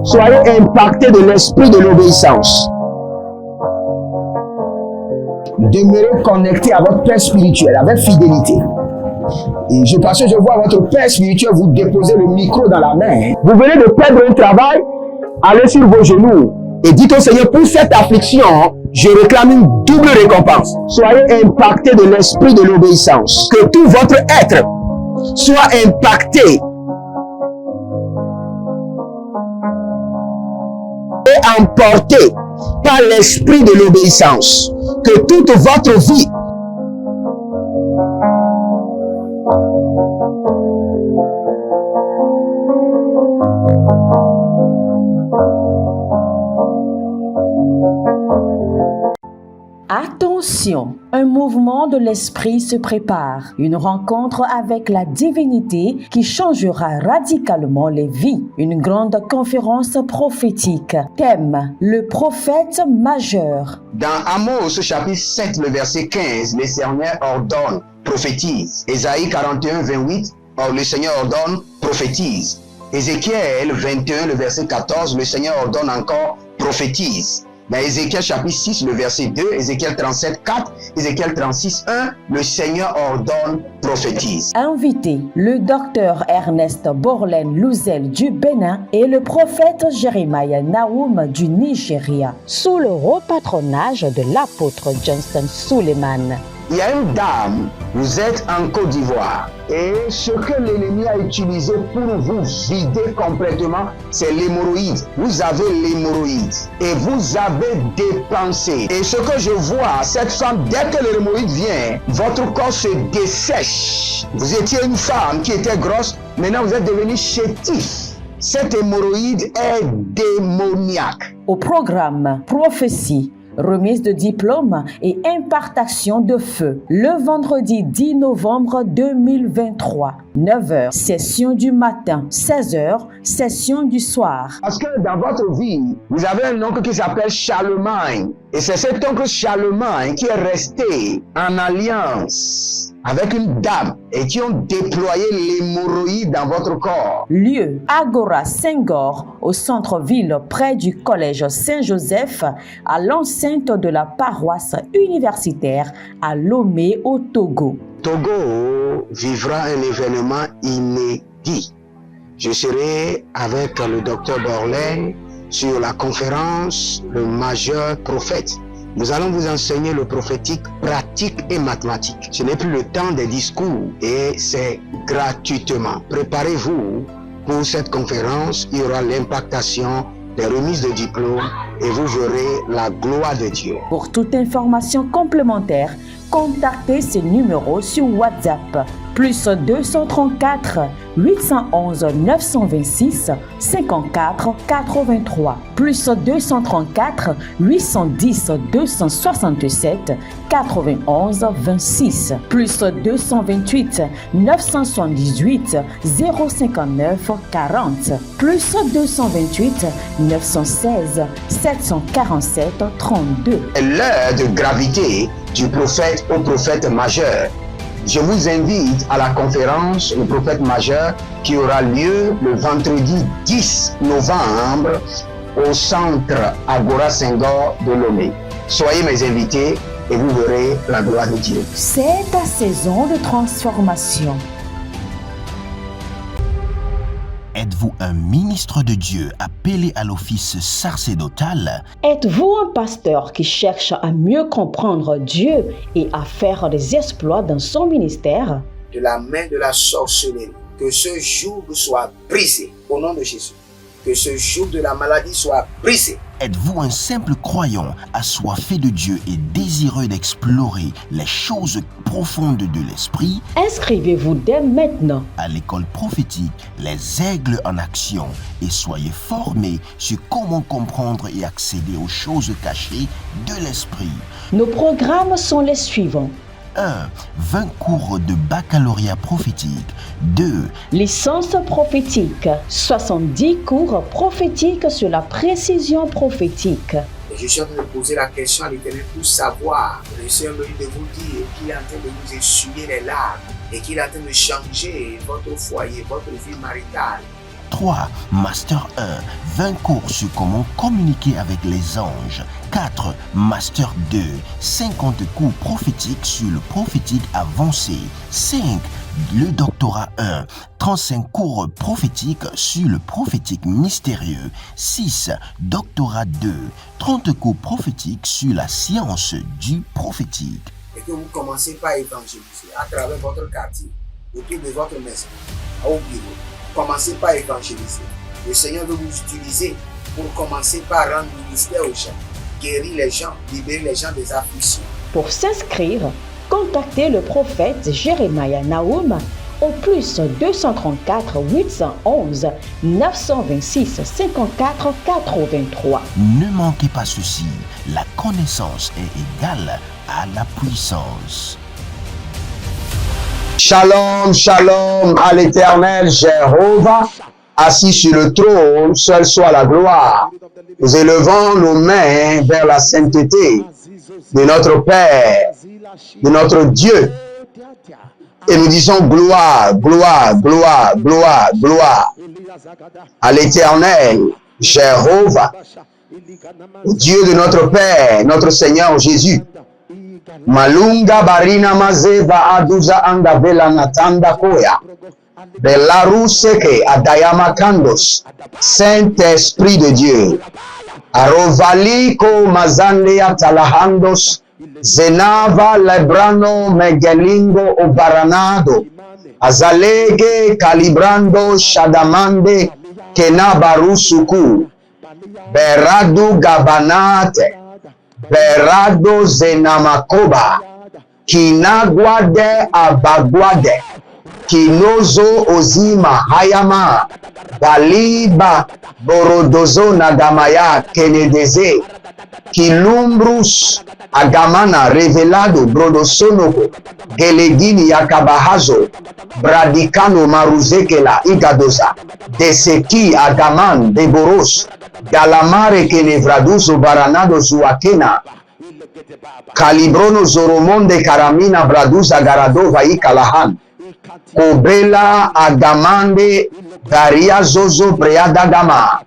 Soyez impactés de l'esprit de l'obéissance. Demeurez connectés à votre Père spirituel avec fidélité. Et parce que je vois votre Père spirituel vous déposer le micro dans la main. Vous venez de perdre un travail, allez sur vos genoux et dites au Seigneur, pour cette affliction, je réclame une double récompense. Soyez impactés de l'esprit de l'obéissance. Que tout votre être soit impacté et emporté par l'esprit de l'obéissance. Que toute votre vie Attention, un mouvement de l'esprit se prépare, une rencontre avec la divinité qui changera radicalement les vies, une grande conférence prophétique. Thème, le prophète majeur. Dans Amos chapitre 7, le verset 15, le Seigneur ordonne, prophétise. Ésaïe 41, 28, le Seigneur ordonne, prophétise. Ézéchiel 21, le verset 14, le Seigneur ordonne encore, prophétise. Dans Ézéchiel chapitre 6, le verset 2, Ézéchiel 37, 4, Ézéchiel 36, 1, le Seigneur ordonne, prophétise. Invité, le docteur Ernest Borlen Louzel du Bénin et le prophète Jeremiah Nahum du Nigeria, sous le haut patronage de l'apôtre Johnson Suleiman. Il y a une dame, vous êtes en Côte d'Ivoire et ce que l'ennemi a utilisé pour vous vider complètement, c'est l'hémorroïde. Vous avez l'hémorroïde et vous avez dépensé. Et ce que je vois, cette femme, dès que l'hémorroïde vient, votre corps se dessèche. Vous étiez une femme qui était grosse, maintenant vous êtes devenu chétif. Cette hémorroïde est démoniaque. Au programme Prophétie, remise de diplôme et impartation de feu. Le vendredi 10 novembre 2023, 9h, session du matin, 16h, session du soir. Parce que dans votre vie, vous avez un oncle qui s'appelle Charlemagne. Et c'est cet oncle Charlemagne qui est resté en alliance avec une dame et qui ont déployé l'hémorroïde dans votre corps. Lieu, Agora Senghor, au centre-ville près du collège Saint-Joseph, à l'enceinte de la paroisse universitaire à Lomé au Togo. Togo vivra un événement inédit. Je serai avec le docteur Borlen sur la conférence Le Majeur Prophète. Nous allons vous enseigner le prophétique pratique et mathématique. Ce n'est plus le temps des discours et c'est gratuitement. Préparez-vous pour cette conférence. Il y aura l'impactation des remises de diplômes et vous verrez la gloire de Dieu. Pour toute information complémentaire, contactez ces numéros sur WhatsApp. Plus 234 811 926 54 83. Plus 234 810 267 91 26. Plus 228 978 059 40. Plus 228 916 747 32. L'heure de gravité du prophète au prophète majeur. Je vous invite à la conférence Le Prophète Majeur qui aura lieu le vendredi 10 novembre au centre Agora Senghor de Lomé. Soyez mes invités et vous verrez la gloire de Dieu. C'est ta saison de transformation. Êtes-vous un ministre de Dieu appelé à l'office sacerdotal? Êtes-vous un pasteur qui cherche à mieux comprendre Dieu et à faire des exploits dans son ministère? De la main de la sorcellerie, que ce joug soit brisé au nom de Jésus. Que ce joug de la maladie soit brisé. Êtes-vous un simple croyant assoiffé de Dieu et désireux d'explorer les choses profondes de l'esprit? Inscrivez-vous dès maintenant À l'école prophétique Les Aigles en Action et soyez formés sur comment comprendre et accéder aux choses cachées de l'esprit. Nos programmes sont les suivants. 1. 20 cours de baccalauréat prophétique. 2. Licence prophétique. 70 cours prophétiques sur la précision prophétique. Et je suis en train de poser la question à l'Éternel pour savoir. Le Seigneur me dit de vous dire qu'il est en train de vous essuyer les larmes et qu'il est en train de changer votre foyer, votre vie maritale. 3. Master 1, 20 cours sur comment communiquer avec les anges. 4. Master 2, 50 cours prophétiques sur le prophétique avancé. 5. Le doctorat 1, 35 cours prophétiques sur le prophétique mystérieux. 6. Doctorat 2, 30 cours prophétiques sur la science du prophétique. Et que vous commencez par évangéliser à travers votre quartier, autour de votre maison, au bureau. Commencez par évangéliser. Le Seigneur veut vous utiliser pour commencer par rendre ministère aux gens, guérir les gens, libérer les gens des afflictions. Pour s'inscrire, contactez le prophète Jérémia Naoum au plus 234 811 926 54 83. Ne manquez pas ceci, la connaissance est égale à la puissance. Shalom, shalom à l'Éternel Jéhovah, assis sur le trône, seul soit la gloire. Nous élevons nos mains vers la sainteté de notre Père, de notre Dieu. Et nous disons gloire, gloire, gloire, gloire, gloire à l'Éternel Jéhovah, Dieu de notre Père, notre Seigneur Jésus. Malunga barina mazeva aduza anga vela natanda koya. Belaruseke adayama kandos. Saint-Esprit de Dieu. Arovaliko mazandia talahandos. Zenava lebrano megelingo obaranado. Azalege calibrando shadamande kenabarusuku. Beradu gabanate. Berado zenamakoba. Kinagwade abagwade. Kinozo ozima hayama. Baliba borodozo nagamaya kenedeze. Kilumbrus agamana revelado brodosonoko. Gelegini yakabahazo. Bradikano maruzekela igadoza. Deseki agaman deboros. Galamare kenevraduzo baranado zuakena. Calibrono zoromonde karamina braduza garadova ikalahan. Kobela agamande daria zozo preadagama.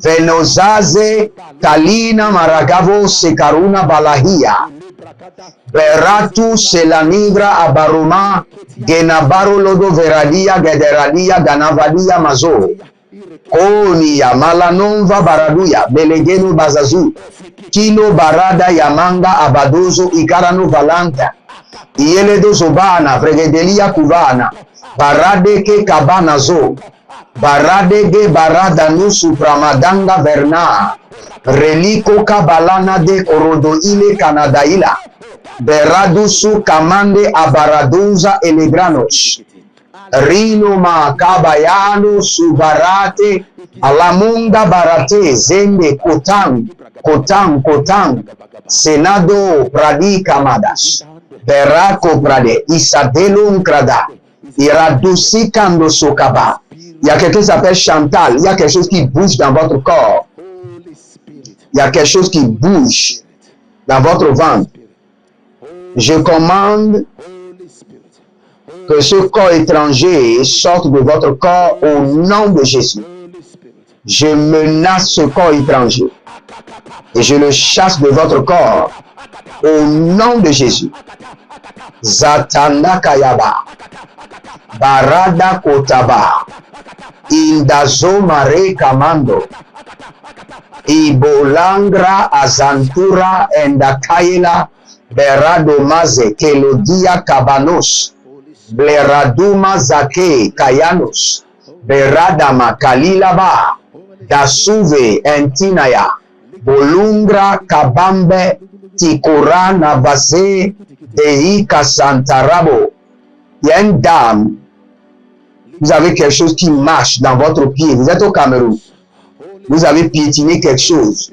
Venozaze kalina maragavo sekaruna balahia. Beratu selanibra abaruma genabaro lodo veradia gederadia ganavadia mazo. Konia malanonva baraduya belegenu bazazu. Kino barada yamanga abadozo ikarano valanta. Ieledo zobana vregedelia kuvana. Baradeke kabana zo. Baradege barada nusu pramadanga verna. Reliko kabalana de orodo ile kanadaila. Beradusu kamande abaraduza elegranos. Rino makabayano subarate. Alamunda barate zende kotang. Kotang. Senado pradi kamadas. Berako prade. Isadelon krada. Iradusi kando sokaba. Il y a quelque chose qui s'appelle Chantal. Il y a quelque chose qui bouge dans votre corps. Il y a quelque chose qui bouge dans votre ventre. Je commande que ce corps étranger sorte de votre corps au nom de Jésus. Je menace ce corps étranger et je le chasse de votre corps au nom de Jésus. Zatanda Kayaba, Barada Kotaba, Indazo Mare Kamando, Ibolangra Azantura Endakaila, Berado Maze Kelodia Kabanos, Bleraduma Zake Kayanos, Beradama Kalilaba, Dasuve Entinaya, Bolungra Kabambe, Tikura Navase, Deika Santarabo. Il y a une dame, vous avez quelque chose qui marche dans votre pied, vous êtes au Cameroun, vous avez piétiné quelque chose.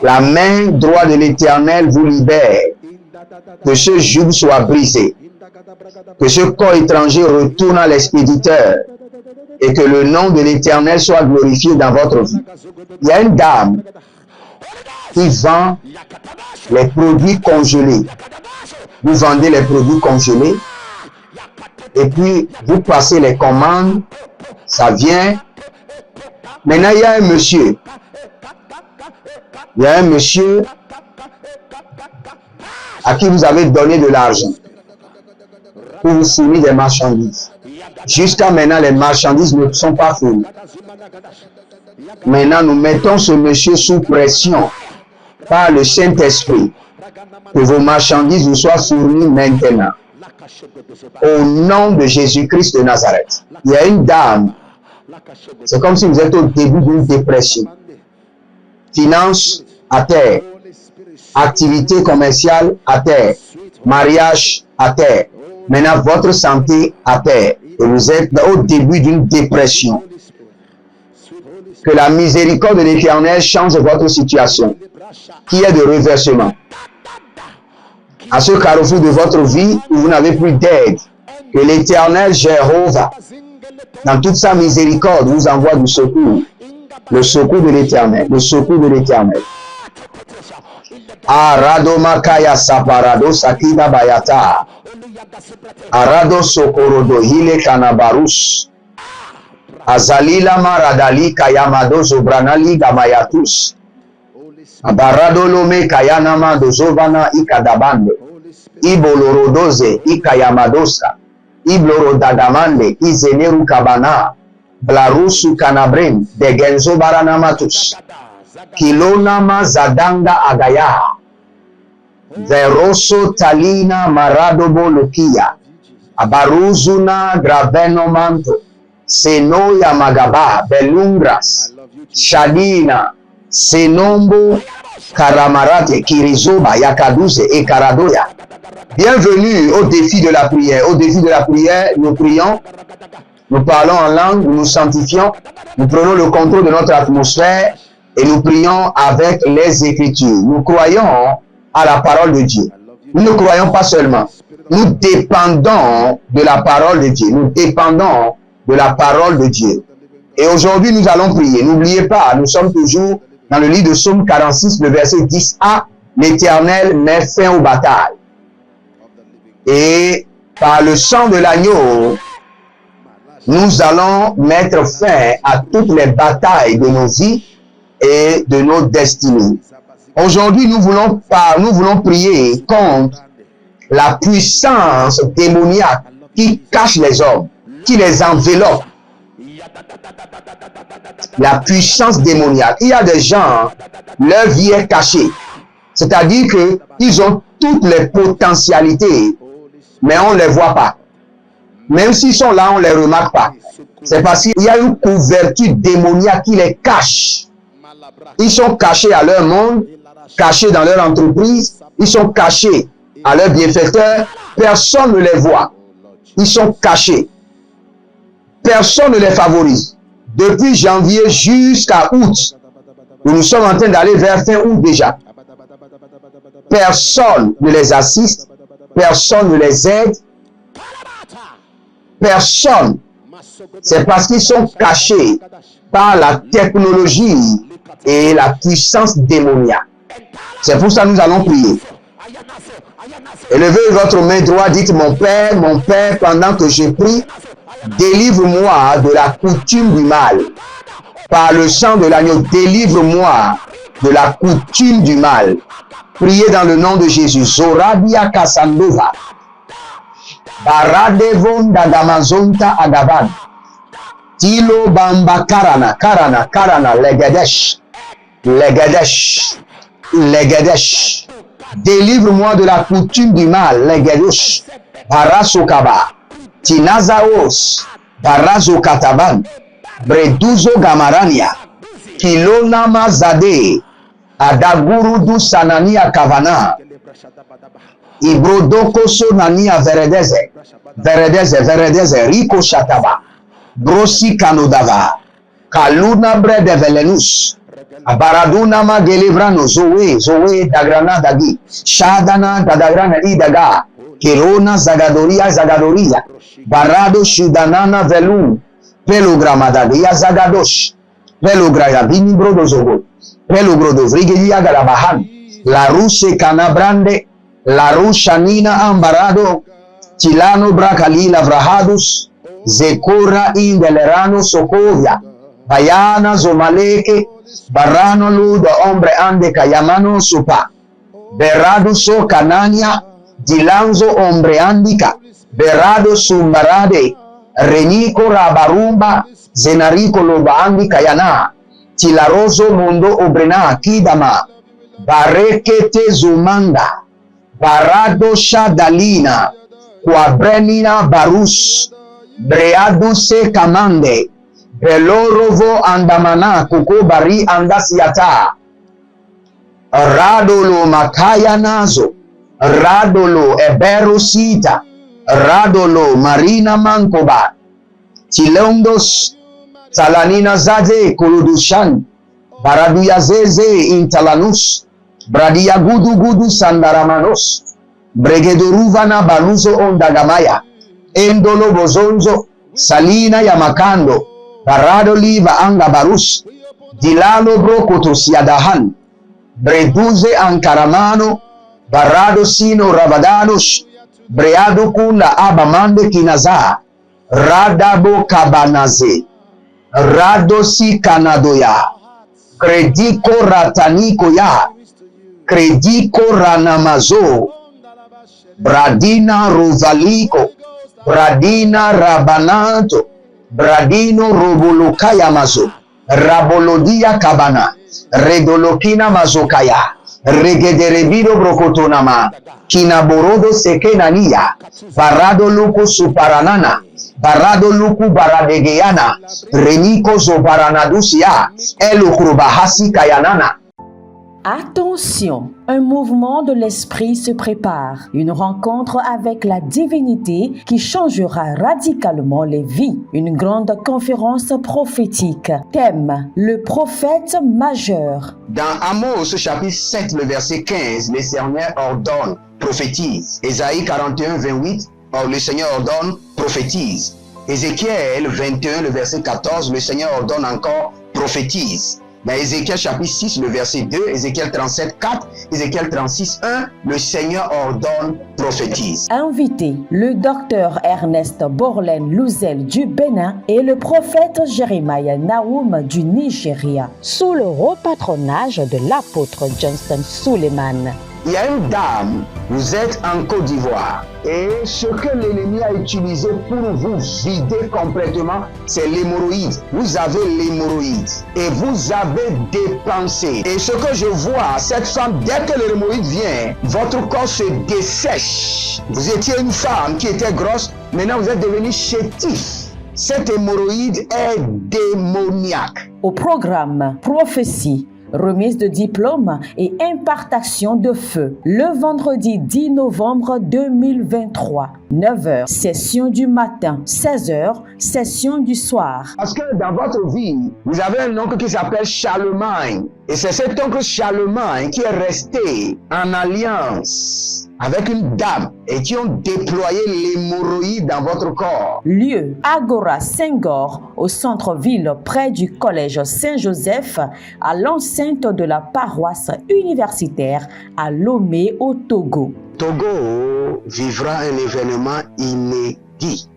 La main droite de l'Éternel vous libère, que ce joug soit brisé, que ce corps étranger retourne à l'expéditeur et que le nom de l'Éternel soit glorifié dans votre vie. Il y a une dame qui vend les produits congelés. Vous vendez les produits congelés et puis vous passez les commandes, ça vient. Maintenant, il y a un monsieur. Il y a un monsieur à qui vous avez donné de l'argent pour vous fournir des marchandises. Jusqu'à maintenant, les marchandises ne sont pas fournies. Maintenant, nous mettons ce monsieur sous pression par le Saint-Esprit que vos marchandises vous soient fournies maintenant. Au nom de Jésus-Christ de Nazareth. Il y a une dame. C'est comme si vous êtes au début d'une dépression. Finances à terre. Activité commerciale à terre. Mariage à terre. Maintenant, votre santé à terre. Et vous êtes au début d'une dépression. Que la miséricorde de l'Éternel change votre situation. Qui est de reversement. À ce carrefour de votre vie où vous n'avez plus d'aide. Que l'Éternel Jéhovah, dans toute sa miséricorde, vous envoie du secours. Le secours de l'Éternel. Le secours de l'Éternel. Arado makaya saparado sakida bayata. Arado sokorodo hile kanabarus. Azalila maradali kayamado zobranali gamayatus. Abarado lome kayanama dozovana ikadabande. Ibolorodoze ikayamadoska. Iblorodadamande izeneru kabana. Blarusu kanabren degenzo baranamatus. Kilonama zadanga agaya. Veroso talina maradobo lokia. Abaruzuna graveno manto. Seno yamagaba belungras. Shadina. Senombo karamarate kirizoba yakaduze et karadoya. Bienvenue au défi de la prière. Au défi de la prière, nous prions. Nous parlons en langue, nous nous sanctifions. Nous prenons le contrôle de notre atmosphère. Et nous prions avec les Écritures. Nous croyons à la parole de Dieu. Nous ne croyons pas seulement. Nous dépendons de la parole de Dieu. Nous dépendons de la parole de Dieu. Et aujourd'hui, nous allons prier. N'oubliez pas, nous sommes toujours dans le livre de Psaume 46, le verset 10a. L'Éternel met fin aux batailles. Et par le sang de l'agneau, nous allons mettre fin à toutes les batailles de nos vies et de nos destinées. Aujourd'hui, nous voulons prier contre la puissance démoniaque qui cache les hommes, qui les enveloppe. La puissance démoniaque. Il y a des gens, leur vie est cachée. C'est-à-dire qu'ils ont toutes les potentialités, mais on ne les voit pas. Même s'ils sont là, on ne les remarque pas. C'est parce qu'il y a une couverture démoniaque qui les cache. Ils sont cachés à leur monde, cachés dans leur entreprise, ils sont cachés à leurs bienfaiteurs, personne ne les voit. Ils sont cachés. Personne ne les favorise. Depuis janvier jusqu'à août, nous sommes en train d'aller vers fin août déjà. Personne ne les assiste, personne ne les aide, personne. C'est parce qu'ils sont cachés par la technologie et la puissance démoniaque. C'est pour ça que nous allons prier. Élevez votre main droite, dites mon Père, pendant que je prie, délivre-moi de la coutume du mal. Par le sang de l'agneau, délivre-moi de la coutume du mal. Priez dans le nom de Jésus. Zoradia Kasandova. Baradevon Dagamazonta Agaban. Tilo Bamba Karana, Legadesh. Délivre-moi de la coutume du mal, Legadesh. Barasokaba. Tinazaos. Barazokataban. Breduzo Gamarania. Kilonama Zade. Adagurudu Sanania Kavana. Ibrodoko Sonania Veredeze. Rico Shataba. Brosi Kanodava. Kaluna Brede Velenus. Abaraduna Magelevrano. Zoe Dagrana Dagi. Shadana Dadagrana Idaga. Kirona Zagadoria. Barado Shudanana Velu. Pelogramadadia Zagadosh. Pelogravini Brodozogo. Pelogro Vrigelia Garabahan. La Rushe Canabrande. La Rushanina Ambarado. Tilano Bracali Lavrahadus, Zekura Indelerano Sokovia, Bayana Zomaleke, Barano Ludo Hombre Ande Kayamano Supa, Berado So Canania, Dilanzo Hombre Andica, Berado Sumbarade, Renico Rabarumba, Zenarico Lobaandi Kayana, Tilaroso Mundo Obrena Kidama, Barekete Zumanda, Barado Shadalina, Quabrenina Barus, Breaduse Kamande, Belorovo Andamana Kuko Bari Andasiata, Radolo Makaya Nazo, Radolo Eberosita, Radolo Marina Mankoba, Tilondos, Talanina Zade Kuludushan, Baraduya Zeze Intalanus, Bradia Gudu Gudu Sandaramanos, Bregedoruvana Baluzo Ondagamaya, Endolo Bozonzo, Salina Yamakando, Barado Liva Anga Barus, Dilalo Brokoto Siadahan, Breduze Ankaramano, Barado Sino Rabadanos, Breado Kula Abamande Kinaza, Radabo Kabanaze, Radosi Kanadoya, Krediko Rataniko Ya, Krediko Ranamazo, Bradina Rovaliko, Bradina Rabanato, Bradino Robolokaya Mazo, Rabolodia Kabana, Redolokina Mazokaya, Regederebido Brokotonama, Kinaborodo Sekenania, Barado Luku Suparanana, Barado Luku Baradegeana, Reniko Zobaranadusia, Elukrubahasi Kayanana. Attention, un mouvement de l'esprit se prépare, une rencontre avec la divinité qui changera radicalement les vies, une grande conférence prophétique. Thème, le prophète majeur. Dans Amos chapitre 7, le verset 15, le Seigneur ordonne, prophétise. Ésaïe 41, 28, le Seigneur ordonne, prophétise. Ézéchiel 21, le verset 14, le Seigneur ordonne encore, prophétise. Dans Ézéchiel chapitre 6, le verset 2, Ézéchiel 37, 4, Ézéchiel 36, 1, le Seigneur ordonne, prophétise. Invité, le docteur Ernest Borlen Louzel du Bénin et le prophète Jeremiah Nahum du Nigeria, sous le haut patronage de l'apôtre Johnson Suleiman. Il y a une dame, vous êtes en Côte d'Ivoire et ce que l'ennemi a utilisé pour vous vider complètement, c'est l'hémorroïde. Vous avez l'hémorroïde et vous avez dépensé. Et ce que je vois, cette femme, dès que l'hémorroïde vient, votre corps se dessèche. Vous étiez une femme qui était grosse, maintenant vous êtes devenu chétif. Cette hémorroïde est démoniaque. Au programme Prophétie, remise de diplôme et impartation de feu. Le vendredi 10 novembre 2023, 9h, session du matin, 16h, session du soir. Parce que dans votre vie, vous avez un oncle qui s'appelle Charlemagne. Et c'est cet oncle Charlemagne qui est resté en alliance avec une dame et qui ont déployé l'hémorroïde dans votre corps. Lieu, Agora Senghor, au centre-ville près du collège Saint-Joseph, à l'enceinte de la paroisse universitaire à Lomé au Togo. Togo vivra un événement inédit.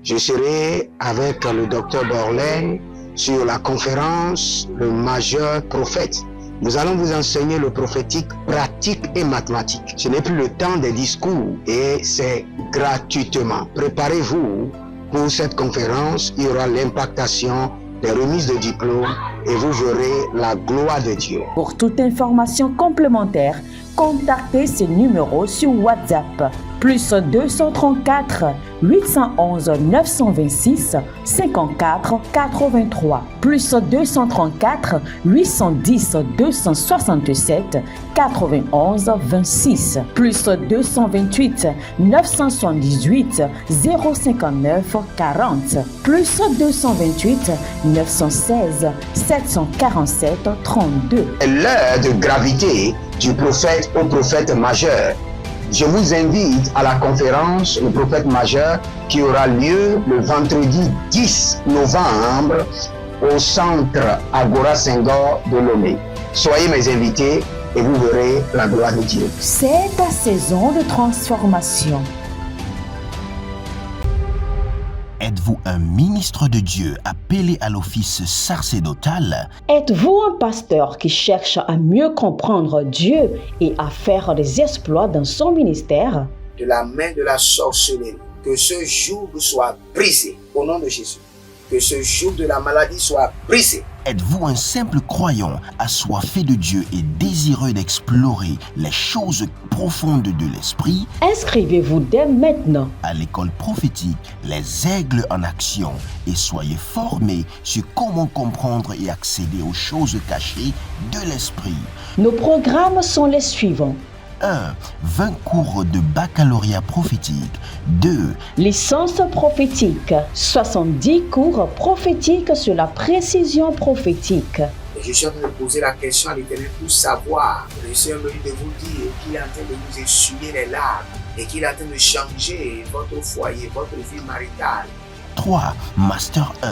Je serai avec le docteur Borlen sur la conférence Le Majeur Prophète. Nous allons vous enseigner le prophétique pratique et mathématique. Ce n'est plus le temps des discours et c'est gratuitement. Préparez-vous pour cette conférence. Il y aura l'impactation des remises de diplômes et vous verrez la gloire de Dieu. Pour toute information complémentaire, contactez ces numéros sur WhatsApp. Plus 234 811 926 54 83. Plus 234 810 267 91 26. Plus 228 978 059 40. Plus 228 916 747 32. L'heure de gravité du prophète au prophète majeur. Je vous invite à la conférence Le Prophète Majeur qui aura lieu le vendredi 10 novembre au centre Agora Senghor de Lomé. Soyez mes invités et vous verrez la gloire de Dieu. C'est ta saison de transformation. Êtes-vous un ministre de Dieu appelé à l'office sacerdotal? Êtes-vous un pasteur qui cherche à mieux comprendre Dieu et à faire des exploits dans son ministère? De la main de la sorcellerie, que ce joug soit brisé au nom de Jésus. Que ce joug de la maladie soit brisé. Êtes-vous un simple croyant assoiffé de Dieu et désireux d'explorer les choses profondes de l'esprit? Inscrivez-vous dès maintenant À l'école prophétique Les Aigles en Action et soyez formés sur comment comprendre et accéder aux choses cachées de l'esprit. Nos programmes sont les suivants. 1. 20 cours de baccalauréat prophétique. 2. Licence prophétique, 70 cours prophétiques sur la précision prophétique. Et je suis en train de poser la question à l'Éternel pour savoir. Le Seigneur me dit de vous dire qu'il est en train de vous essuyer les larmes et qu'il est en train de changer votre foyer, votre vie maritale. 3. Master 1.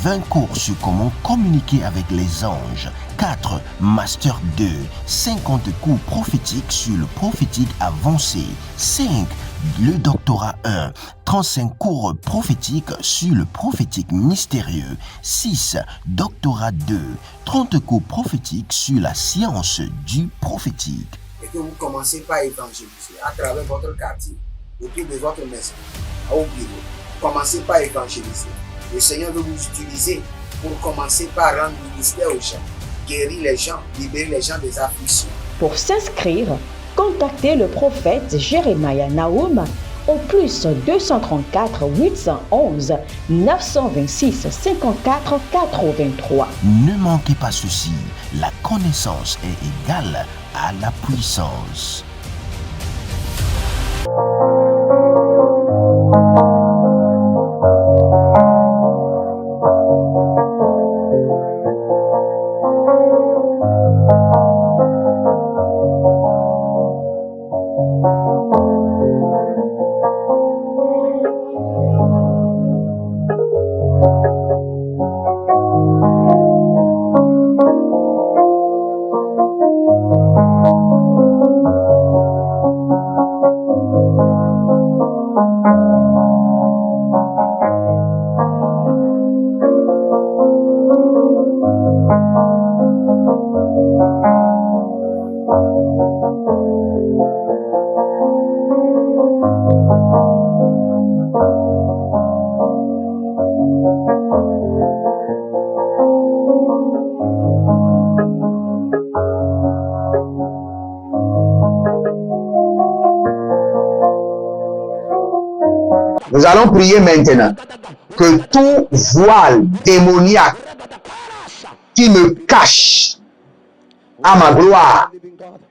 20 cours sur comment communiquer avec les anges. 4. Master 2. 50 cours prophétiques sur le prophétique avancé. 5. Le doctorat 1. 35 cours prophétiques sur le prophétique mystérieux. 6. Doctorat 2. 30 cours prophétiques sur la science du prophétique. Et que vous commencez par évangéliser à travers votre quartier, autour de votre maison, au bureau. Commencez par évangéliser. Le Seigneur veut vous utiliser pour commencer par rendre ministère aux gens, guérir les gens, libérer les gens des afflictions. Pour s'inscrire, contactez le prophète Jérémia Naoum au plus 234 811 926 54 83. Ne manquez pas ceci, la connaissance est égale à la puissance. Nous allons prier maintenant que tout voile démoniaque qui me cache à ma gloire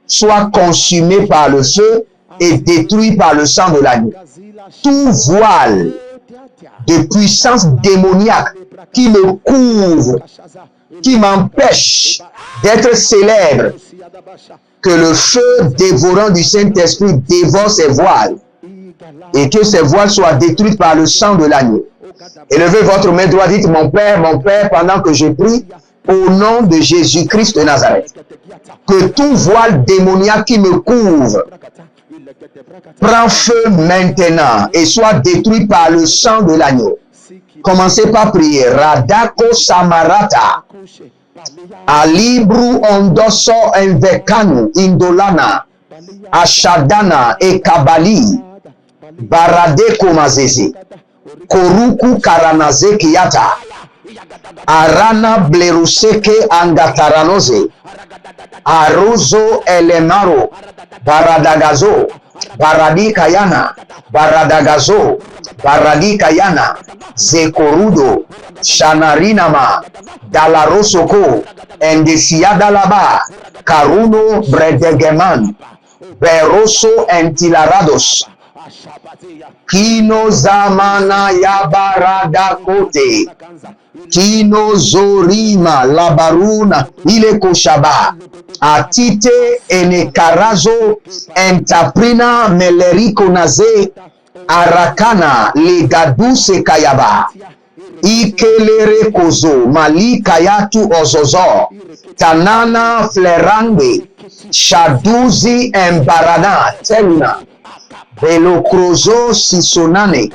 soit consumé par le feu et détruit par le sang de l'agneau. Tout voile de puissance démoniaque qui me couvre, qui m'empêche d'être célèbre, que le feu dévorant du Saint-Esprit dévore ces voiles et que ces voiles soient détruites par le sang de l'agneau. Élevez votre main droite, dites mon Père, pendant que je prie, au nom de Jésus-Christ de Nazareth. Que tout voile démoniaque qui me couvre prend feu maintenant et soit détruit par le sang de l'agneau. Commencez par prier. Radako Samarata. Alibru ondoso envekanu indolana. Ashadana e kabali. Barade komazeze. Koruku karanaze kiyata. Arana bleruseke angataranoze. Arozo elemaro. Baradagazo. Baradi kayana. Baradagazo. Baradi kayana. Zekorudo. Shanarinama. Dalarosoko. Endesiadalaba. Karuno bredegeman. Beroso entilarados. Kino zamana yabarada kote. Kino zorima labaruna ile koshaba. Atite enekarazo entaprina meleriko naze. Arakana legaduse kayaba. Ikelere kozo malikayatu ozozo. Tanana flerange. Shaduzi embarana terina. Velocrozo Sisonane,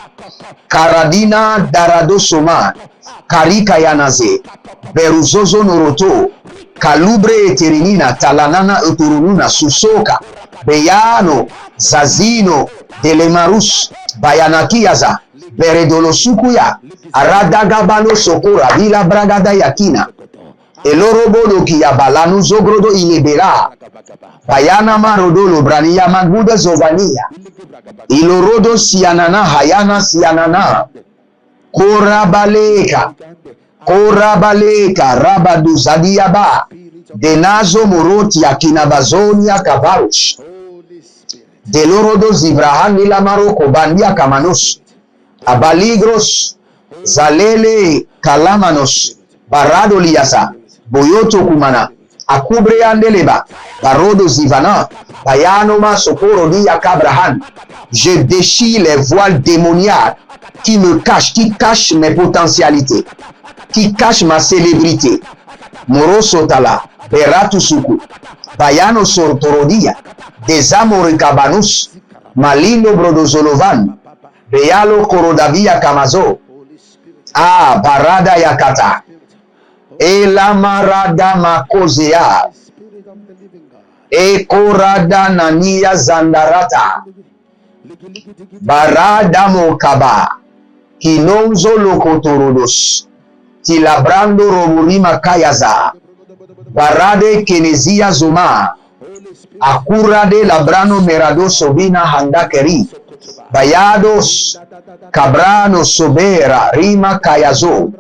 Karadina Darado Soma, Karika Yanaze, Beruzozo Noroto, Kalubre Eterinina, Talanana Uturununa, Susoka, Beyano, Zazino, Delemarus, Bayanakiaza, Beredolo Sukuya, Aradagabano Sokora, Vila Bragada Yakina, Elorobodo Kiyabalanu Zogrodo Ilebera, Bayana Marodolo Brania Maguda Zovania, Ilorodo Sianana Hayana Sianana, Korabaleka, Rabadu Zadiaba, Denazo Moroti Akinabazonia Kabarush, Delorodo Zibrahani Lamaro Kobandia Kamanos, Abaligros, Zalele Kalamanos, Barado Liasa, Boyoto Kumana, Akubre Andeleba, Barodo Zivana, Bayanoma Sokoro Dia Kabrahan. Je déchire les voiles démoniaques qui me cachent, qui cachent mes potentialités, qui cachent ma célébrité. Morosotala, Beratusuku, Bayano Sortorodia, Desamore Cabanus, Malino Brodozolovan, Bealo Korodavia Kamazo, Barada Yakata, Elamarada Makozea, Korada Nania Zandarata, Barada Mokaba, Kinonzo Lokotorodos, Tilabrando Romurima Kayaza, Barade Kenezia Zuma, Akurade Labrano Merado Sobina Handakeri, Bayados Cabrano Sobera Rima Kayazo,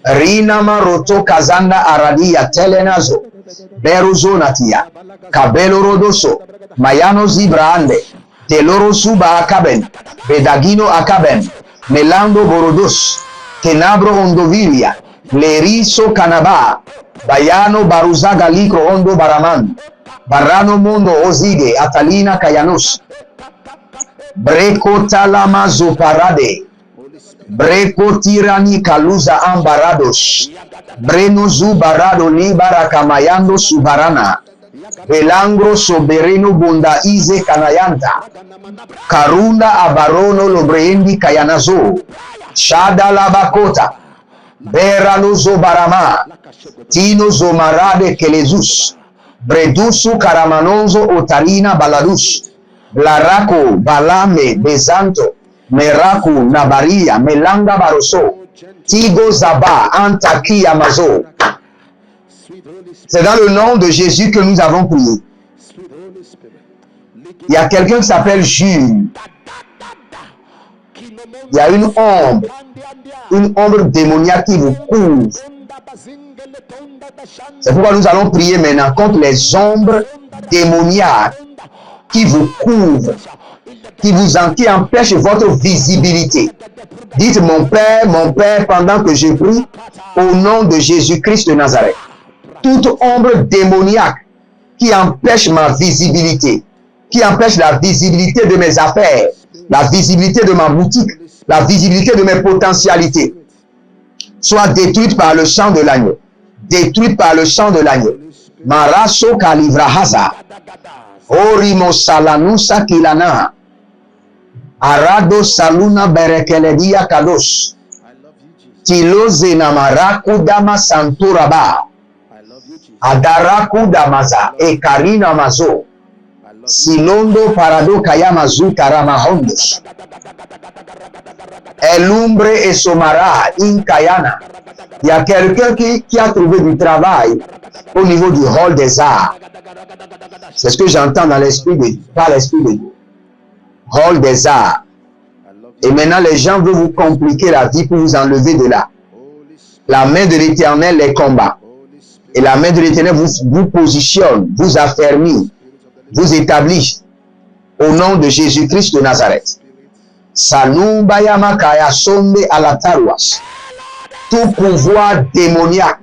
Rina Maroto Kazanda Aradia Telenazo, Beruzonatia, Cabelo Rodoso, Mayano Zibrande, Teloro Suba Akaben, Bedagino Akaben, Melando Borodos, Kenabro Ondovilia, Leriso Canaba, Bayano Baruzaga Licro Ondo Baraman, Barrano Mundo Ozide, Atalina Kayanos, Breco Talama Zoparade, Breco Tirani Kaluza Ambarados, Breno Zubarado Libara Kamayando Subarana, Belangro Sobereno Bunda Ize Kanayanta, Karunda Abarono Lobrendi Kayanazo, Shada Labakota, Berano Zobarama, Tino Zomarade Kelezus, Bredusu Karamanonzo Otarina Baladus, Blaraco Balame Bezanto, Meraku Nabaria Melanga Baroso, Tigo Zaba Antaki Amazo. C'est dans le nom de Jésus que nous avons prié. Il y a quelqu'un qui s'appelle Jules. Il y a une ombre démoniaque qui vous couvre. C'est pourquoi nous allons prier maintenant contre les ombres démoniaques qui vous couvrent, qui empêchent votre visibilité. Dites mon Père, pendant que je prie, au nom de Jésus-Christ de Nazareth. Toute ombre démoniaque qui empêche ma visibilité, qui empêche la visibilité de mes affaires, la visibilité de ma boutique, la visibilité de mes potentialités, soit détruite par le sang de l'agneau. Détruite par le sang de l'agneau. Maraso Kalivrahaza, Orimo Salanusa Kilana, Arado Saluna Berekeledia Kados, Tiloze Namaraku Dama Santuraba, Adaraku Damaza, Ekarina Mazo, Silondo Parado Kayamazu Karamahondos, Elumbre et Somara Inkayana. Il y a quelqu'un qui a trouvé du travail au niveau du hall des arts. C'est ce que j'entends dans l'esprit de Dieu, par l'esprit de Dieu. Hall des arts. Et maintenant, les gens veulent vous compliquer la vie pour vous enlever de là. La main de l'Éternel les combat. Et la main de l'Éternel vous positionne, vous affermit, vous établit au nom de Jésus-Christ de Nazareth. Sanumbayama Kaya Sonde Alataruas. Tout pouvoir démoniaque,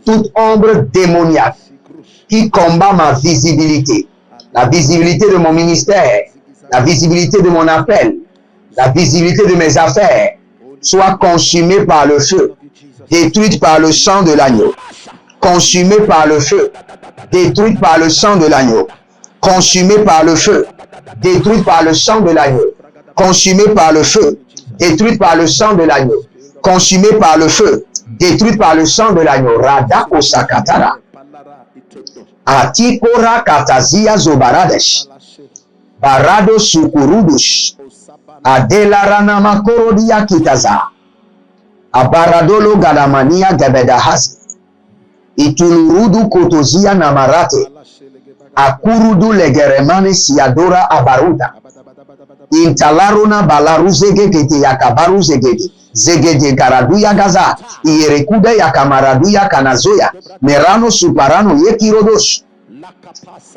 toute ombre démoniaque qui combat ma visibilité, la visibilité de mon ministère, la visibilité de mon appel, la visibilité de mes affaires, soit consumée par le feu, détruite par le sang de l'agneau, consumée par le feu, détruite par le sang de l'agneau, consumée par le feu, détruite par le sang de l'agneau, consumée par le feu, détruite par le sang de l'agneau, consumée par le feu, détruite par le sang de l'agneau. Radako sakatara. Atikora katazia zobaradesh. Barado sukurudush. Adelarana makorodia kitaza. Abaradolo galamania gebedahasi. Itulurudu kotozia namarate. Akurudu legeremane siadora abaruta. Intalaruna balaru zegegete yakabaru zegete. Zegede karaduya gaza. Ierekude yakamaraduya kanazoya. Merano suparano yekirodosh.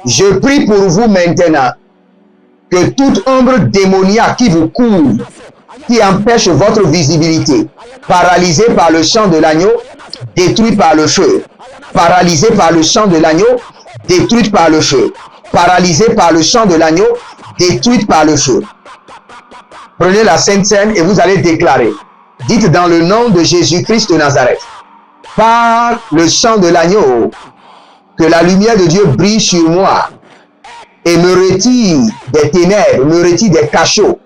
Je prie pour vous maintenant que toute ombre démoniaque qui vous couvre, qui empêche votre visibilité, paralysée par le sang de l'agneau, détruite par le feu. Paralysée par le sang de l'agneau, détruite par le feu. Paralysée par le sang de l'agneau, détruite par le feu. Prenez la Sainte Seine et vous allez déclarer. Dites dans le nom de Jésus-Christ de Nazareth, par le sang de l'agneau, que la lumière de Dieu brille sur moi et me retire des ténèbres, me retire des cachots,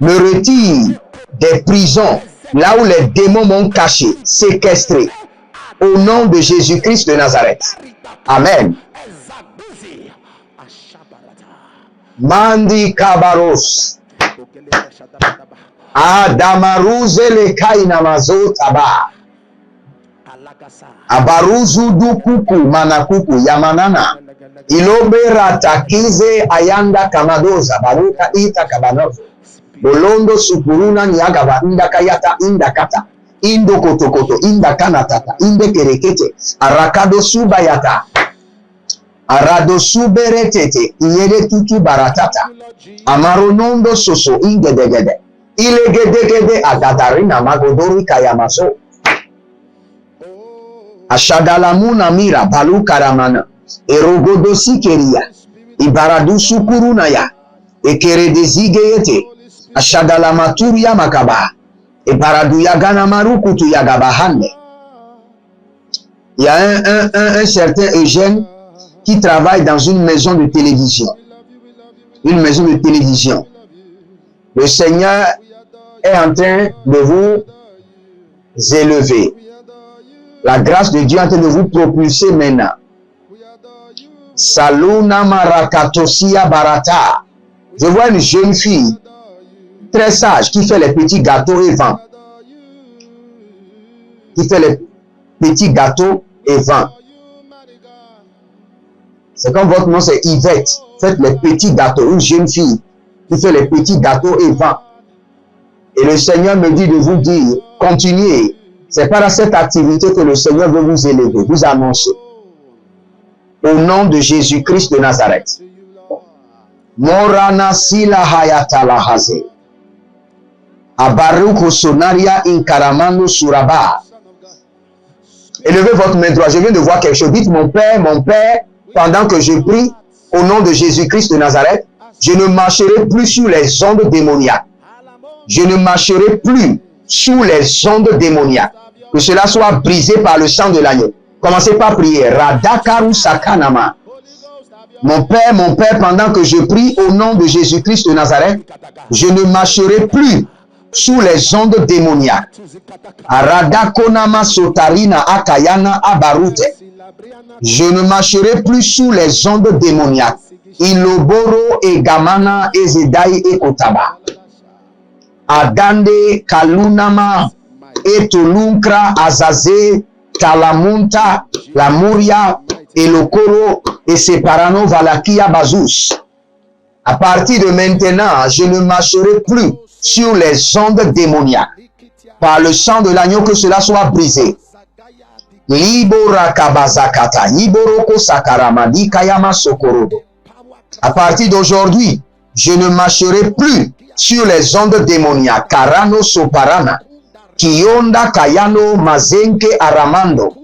me retire des prisons, là où les démons m'ont caché, séquestré. Au nom de Jésus-Christ de Nazareth. Amen. Mandi kabaros. Adamaruze le kainamazo taba. Abaruzu dukuku manakuku yamanana. Ilobe ratakize ayanda kamadoza baruka ita kabanozo. Bolondo supuruna nyagaba indakayata indakata. Indo kotokoto, inda kanatata, inde kerekete, arakado subayata, arado suberetete, iyele tutu baratata, amaronondo soso ingedegede, ilegedegede agadarina magodori kayamaso, ashadalamuna mira balu karamana, erogodosi keria, ibaradu sukurunaya, ekeredezigeyete, ashadalamaturia makaba, et Baradouyaga Marukutu Yagabahane. Il y a un certain Eugène qui travaille dans une maison de télévision. Une maison de télévision. Le Seigneur est en train de vous élever. La grâce de Dieu est en train de vous propulser maintenant. Saluna Marakatosia Barata. Je vois une jeune fille très sage qui fait les petits gâteaux et vend. Qui fait les petits gâteaux et vend. C'est comme votre nom, c'est Yvette. Faites les petits gâteaux. Une jeune fille qui fait les petits gâteaux et vend. Et le Seigneur me dit de vous dire, continuez. C'est par cette activité que le Seigneur veut vous élever, vous annoncer. Au nom de Jésus-Christ de Nazareth. Morana sila hayata la haze. Abaruko sonaria inkaramando suraba. Élevez votre main droite. Je viens de voir quelque chose. Dites mon Père, pendant que je prie au nom de Jésus-Christ de Nazareth, je ne marcherai plus sur les ondes démoniaques. Je ne marcherai plus sous les ondes démoniaques. Que cela soit brisé par le sang de l'agneau. Commencez par prier. Radakaru sakanama. Mon Père, pendant que je prie au nom de Jésus-Christ de Nazareth, je ne marcherai plus sous les ondes démoniaques. Aradakonama sotarina akayana abarute. Je ne marcherai plus sous les ondes démoniaques. Iloboro e gamana ezedai e kotaba. Adande kalunama etolunkra azaze talamunta lamuria elokoro et separano valakia bazus. À partir de maintenant, je ne marcherai plus sur les ondes démoniaques. Par le sang de l'agneau, que cela soit brisé. À partir d'aujourd'hui, je ne marcherai plus sur les ondes démoniaques. Karano soparana, kionda kayano mazenke aramando,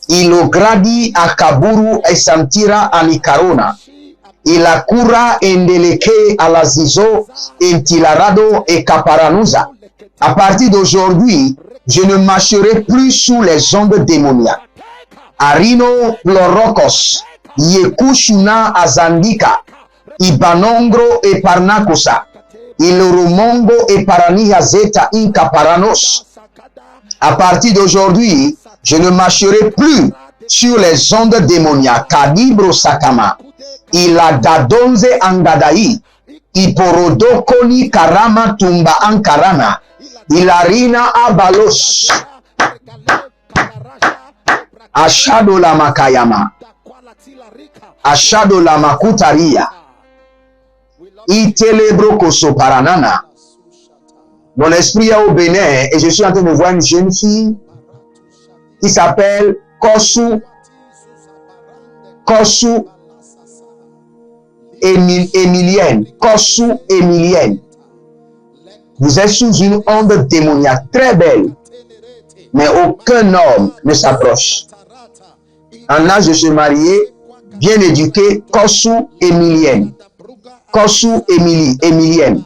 ilogradi akaburu esantira anikarona, ilakura endeleke alazizo entilarado e caparanuza. À partir d'aujourd'hui, je ne marcherai plus sous les ondes démoniaques. Arino plorokos, yekushuna azandika, Ibanongro e Parnacosa, Iloromongo et Parania Zeta Inca Paranos. À partir d'aujourd'hui, je ne marcherai plus sur les ondes démoniaques. Kadibro Sakama, Iladadonze Angadai, Iporodokoni Karama Tumba Ankarana, Ilarina Abalos, Ashado la Makayama, Ashado la Makutaria, Itelebro Koso Paranana. Mon esprit est au Bénin et je suis en train de voir une jeune fille qui s'appelle Kosu Emilienne. Kosu Emilienne. Vous êtes sous une onde démoniaque très belle, mais aucun homme ne s'approche. En âge de se marier, bien éduqué, Kosu Emilienne. Kosu Emilienne.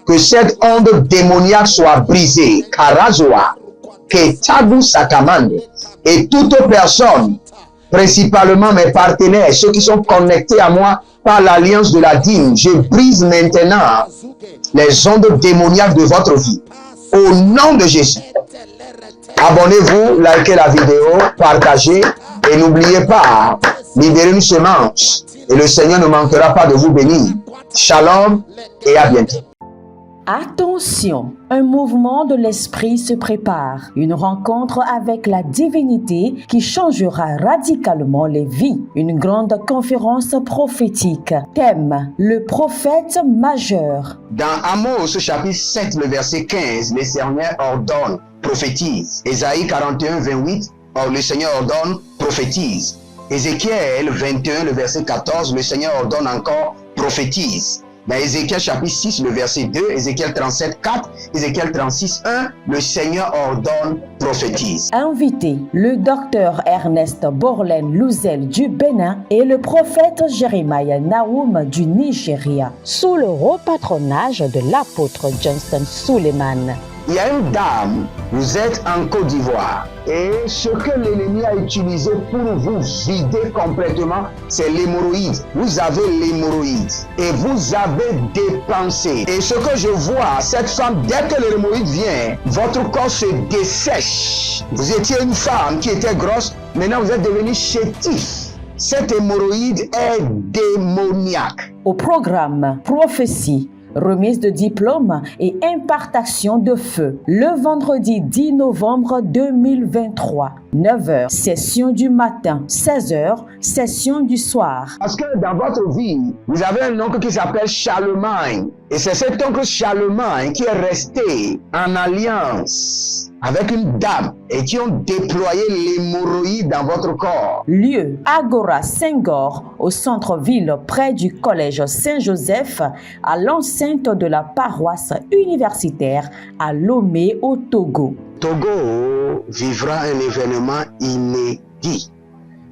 Que cette onde démoniaque soit brisée. Karazoa, Ketabu Sakamande. Et toute personne, principalement mes partenaires, ceux qui sont connectés à moi par l'alliance de la dîme, je brise maintenant les ondes démoniaques de votre vie. Au nom de Jésus. Abonnez-vous, likez la vidéo, partagez et n'oubliez pas, libérez une semence et le Seigneur ne manquera pas de vous bénir. Shalom et à bientôt. Attention, un mouvement de l'esprit se prépare, une rencontre avec la divinité qui changera radicalement les vies, une grande conférence prophétique. Thème, le prophète majeur. Dans Amos chapitre 7, le verset 15, le Seigneur ordonne, prophétise. Ésaïe 41, 28, le Seigneur ordonne, prophétise. Ézéchiel 21, le verset 14, le Seigneur ordonne encore, prophétise. Dans Ézéchiel chapitre 6, le verset 2, Ézéchiel 37, 4, Ézéchiel 36, 1, le Seigneur ordonne, prophétise. Invité, le docteur Ernest Borlen Louzel du Bénin et le prophète Jeremiah Nahum du Nigeria, sous le haut patronage de l'apôtre Johnson Suleiman. Il y a une dame, vous êtes en Côte d'Ivoire et ce que l'ennemi a utilisé pour vous vider complètement, c'est l'hémorroïde. Vous avez l'hémorroïde et vous avez dépensé. Et ce que je vois, cette femme, dès que l'hémorroïde vient, votre corps se dessèche. Vous étiez une femme qui était grosse, maintenant vous êtes devenu chétif. Cette hémorroïde est démoniaque. Au programme Prophétie, remise de diplôme et impartation de feu. Le vendredi 10 novembre 2023, 9h, session du matin, 16h, session du soir. Parce que dans votre vie, vous avez un oncle qui s'appelle Charlemagne. Et c'est cet oncle Charlemagne qui est resté en alliance avec une dame et qui ont déployé l'hémorroïde dans votre corps. Lieu, Agora Senghor, au centre-ville près du collège Saint-Joseph, à l'enceinte de la paroisse universitaire à Lomé au Togo. Togo vivra un événement inédit.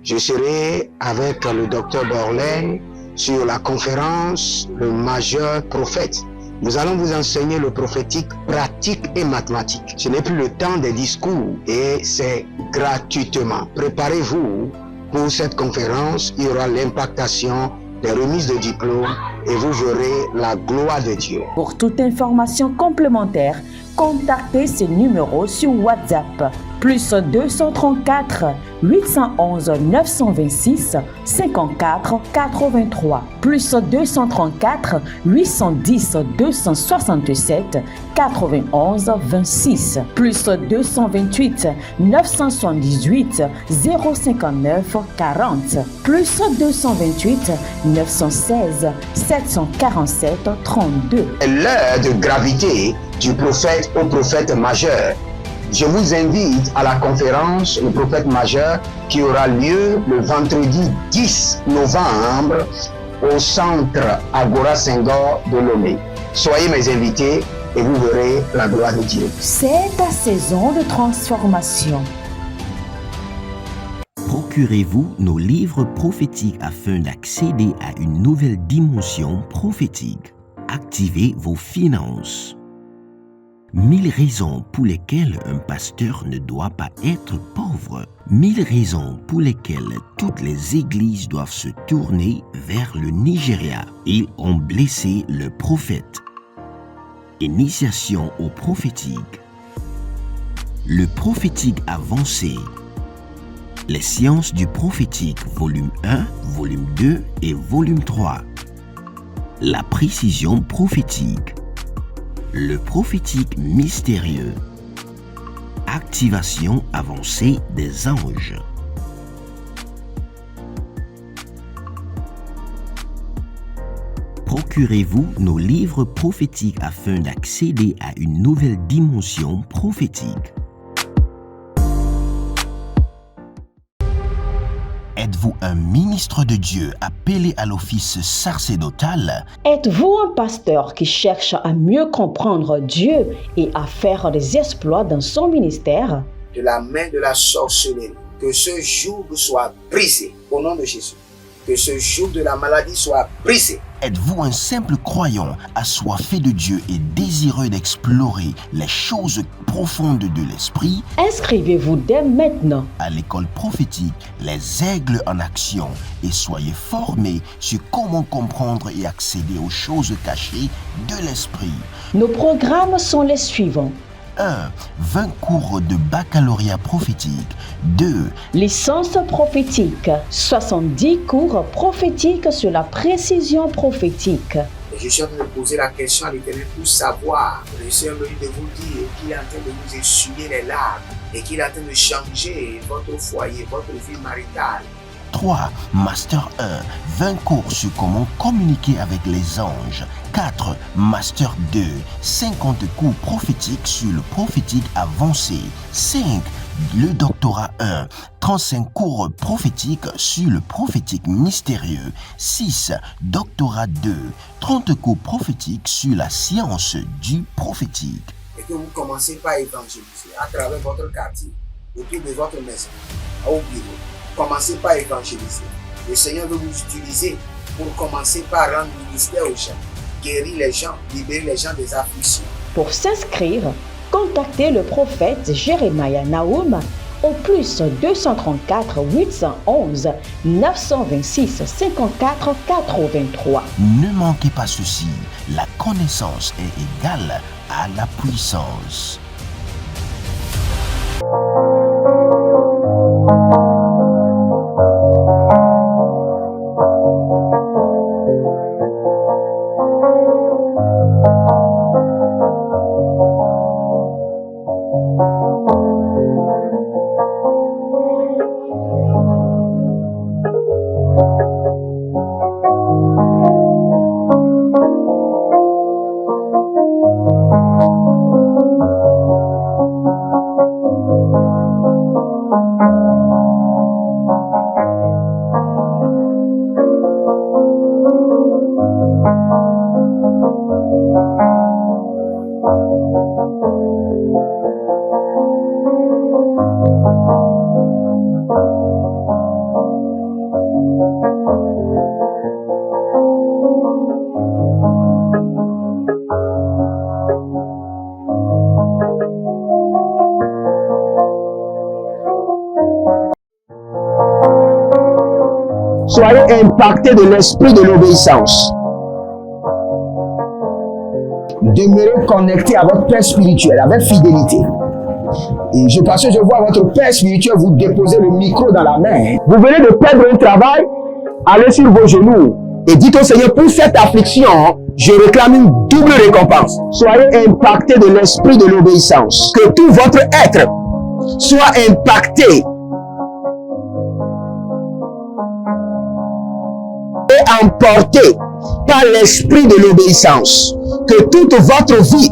Je serai avec le docteur Borlen sur la conférence Le Majeur Prophète. Nous allons vous enseigner le prophétique pratique et mathématique. Ce n'est plus le temps des discours et c'est gratuitement. Préparez-vous pour cette conférence. Il y aura l'impactation des remises de diplômes et vous verrez la gloire de Dieu. Pour toute information complémentaire, contactez ces numéros sur WhatsApp. Plus 234 811 926 54 83. Plus 234 810 267 91 26. Plus 228 978 059 40. Plus 228 916 747 32. L'heure de gravité du prophète au prophète majeur. Je vous invite à la conférence Le Prophète Majeur qui aura lieu le vendredi 10 novembre au centre Agora Senghor de Lomé. Soyez mes invités et vous verrez la gloire de Dieu. C'est ta saison de transformation. Procurez-vous nos livres prophétiques afin d'accéder à une nouvelle dimension prophétique. Activez vos finances. 1000 raisons pour lesquelles un pasteur ne doit pas être pauvre. 1000 raisons pour lesquelles toutes les églises doivent se tourner vers le Nigeria. Ils ont blessé le prophète. Initiation au prophétique. Le prophétique avancé. Les sciences du prophétique, volume 1, volume 2 et volume 3. La précision prophétique. Le prophétique mystérieux. Activation avancée des anges. Procurez-vous nos livres prophétiques afin d'accéder à une nouvelle dimension prophétique. Êtes-vous un ministre de Dieu appelé à l'office sacerdotal? Êtes-vous un pasteur qui cherche à mieux comprendre Dieu et à faire des exploits dans son ministère? De la main de la sorcellerie, que ce joug soit brisé au nom de Jésus. Que ce joug de la maladie soit brisé. Êtes-vous un simple croyant assoiffé de Dieu et désireux d'explorer les choses profondes de l'esprit? Inscrivez-vous dès maintenant À l'école prophétique, les aigles en action, et soyez formés sur comment comprendre et accéder aux choses cachées de l'esprit. Nos programmes sont les suivants. 1. 20 cours de baccalauréat prophétique. 2. Licence prophétique, 70 cours prophétiques sur la précision prophétique. Et je suis en train de poser la question à l'Éternel pour savoir. Le Seigneur me dit de vous dire qu'il est en train de vous essuyer les larmes et qu'il est en train de changer votre foyer, votre vie maritale. 3. Master 1. 20 cours sur comment communiquer avec les anges. 4. Master 2. 50 cours prophétiques sur le prophétique avancé. 5. Le doctorat 1. 35 cours prophétiques sur le prophétique mystérieux. 6. Doctorat 2. 30 cours prophétiques sur la science du prophétique. Et que vous commencez par évangéliser à travers votre quartier, autour de votre maison, au bureau. Commencez par évangéliser. Le Seigneur veut vous utiliser pour commencer par rendre ministère aux gens, guérir les gens, libérer les gens des afflictions. Pour s'inscrire, contactez le prophète Jeremiah Nahum au plus 234 811 926 54 83. Ne manquez pas ceci, la connaissance est égale à la puissance. Soyez impactés de l'esprit de l'obéissance. Demeurez connectés à votre Père spirituel avec fidélité. Et parce que je vois votre Père spirituel vous déposer le micro dans la main. Vous venez de perdre un travail, allez sur vos genoux et dites au Seigneur, pour cette affliction, je réclame une double récompense. Soyez impactés de l'esprit de l'obéissance. Que tout votre être soit impacté et emporté par l'esprit de l'obéissance. Que toute votre vie